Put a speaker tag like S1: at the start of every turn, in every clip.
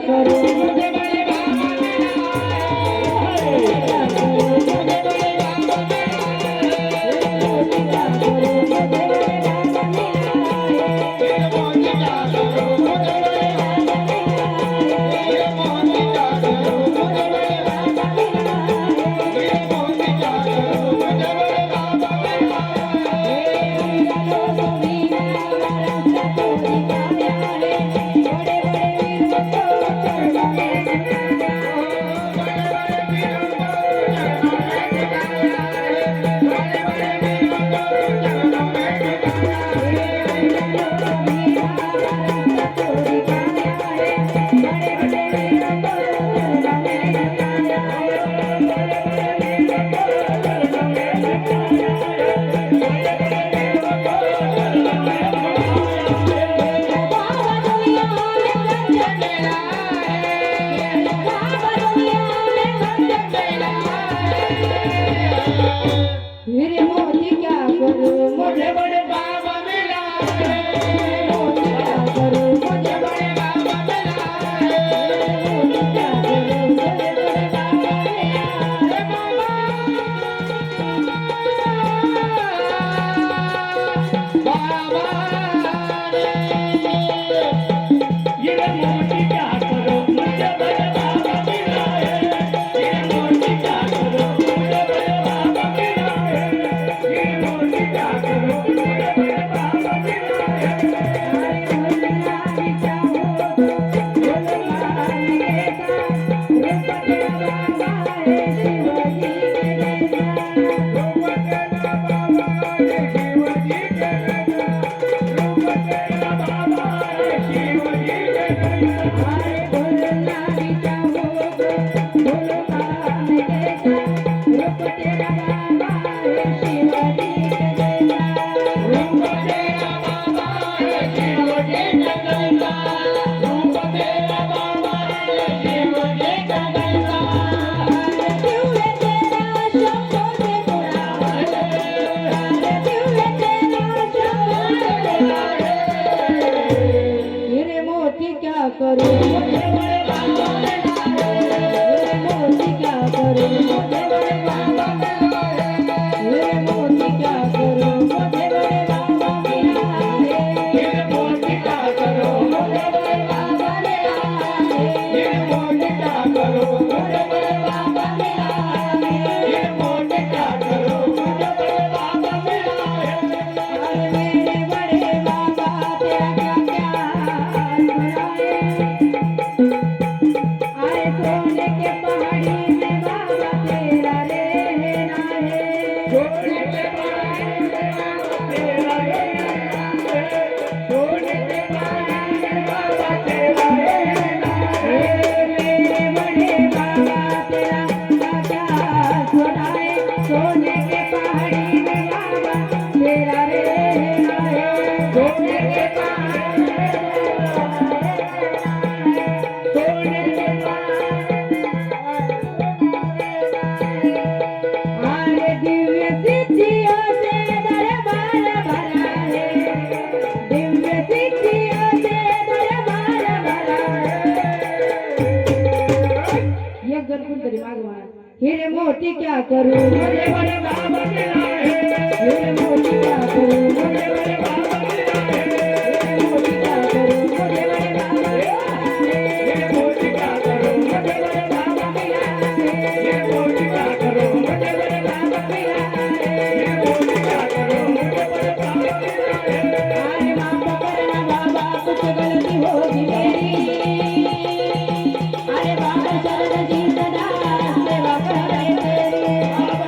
S1: करूं मुझे बड़े बाबा मेरे मोती क्या करूं मुझे बड़े बाबा मिला मोती क्या करूं मुझे बड़े बाबा मिला मोती क्या करूं मुझे बड़े बाबा ये मोती क्या करूं मुझे बड़े बाबा मिला ये मोती क्या करूं मुझे बड़े बाबा मिला ये मोती क्या करूं मुझे बड़े बाबा मिला क्या करूं मुझे बड़े बाबा मेरे मोती क्या करूं मुझे बड़े बाबा मेरे मोती क्या करूं मुझे बड़े बाबा मेरे मोती क्या करूं मुझे बड़े बाबा मेरे मोती क्या करूं मुझे बड़े बाबा मेरे मोती क्या करूं मुझे बड़े बाबा मेरे बड़े बाबा तेरा क्या क्या सोने के पहाड़ी में बाबा तेरा रहना है सोने के पहाड़ी में बाबा तेरा रहना है सोने के पहाड़ी में बाबा तेरा रहना है मेरे बड़े बाबा तेरा क्या सुनाए सोने के पहाड़ी में बाबा तेरा रहना है सोने के पहाड़ी में सोने के दिव्य सिद्धियों से दरबार भरा है दिव्य सिद्धियों से दरबार भरा है ये गणपति तरी मागवा हिरे मोती क्या करूं मुझे बड़े बाबा मिला है हिरे मोती क्या करूं मुझे बड़े बाबा मिला है हिरे मोती क्या करूं मुझे बड़े बाबा मिला है हिरे मोती क्या करूं मुझे बड़े बाबा मिला है हिरे मोती क्या करूं मुझे बड़े बाबा मिला है हिरे मोती क्या करूं मुझे बड़े बाबा मिला है अरे माफ करना बाबा कुछ गलती होगी मेरी अरे बाबा शरण जी सदा सेवा करे तेरी बाबा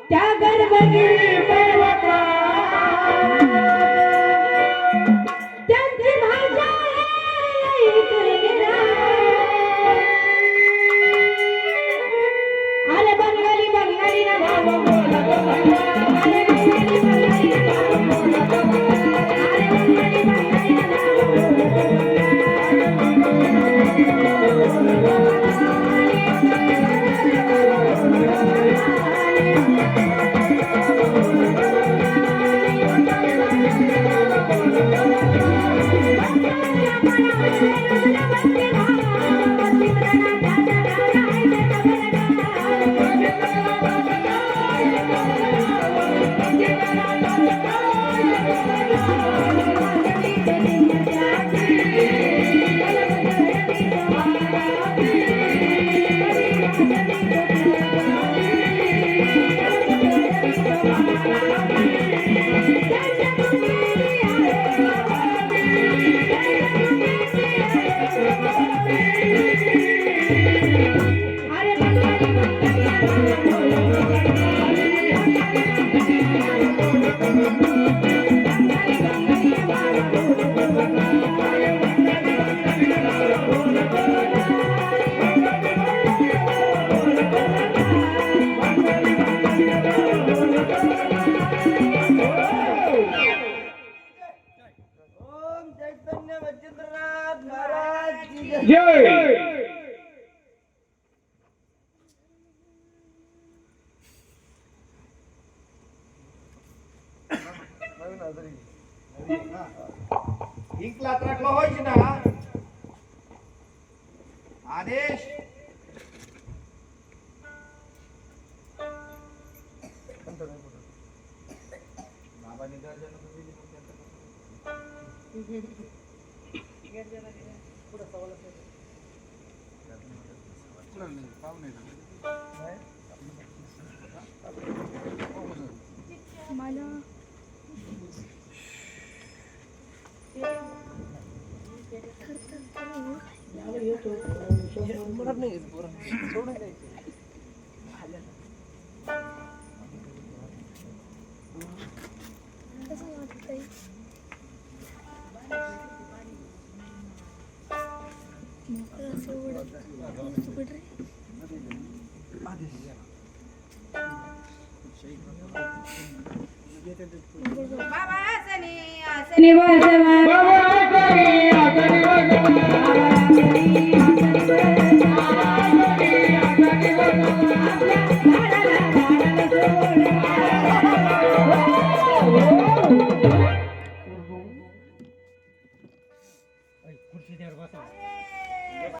S1: त्या गणपती पर्वता त्यांची भाषा अरे बंगाली बंगाली ना भाऊ बोला तो बंगाली अरे बंगाली बंगाली ना भाऊ बोला तो बंगाली अरे बंगाली बंगाली ना भाऊ बोला तो
S2: इंकला त्राकला व्हायची ना आदेश बाबांनी गर्जन पुढे सवाल
S3: मला
S1: निवास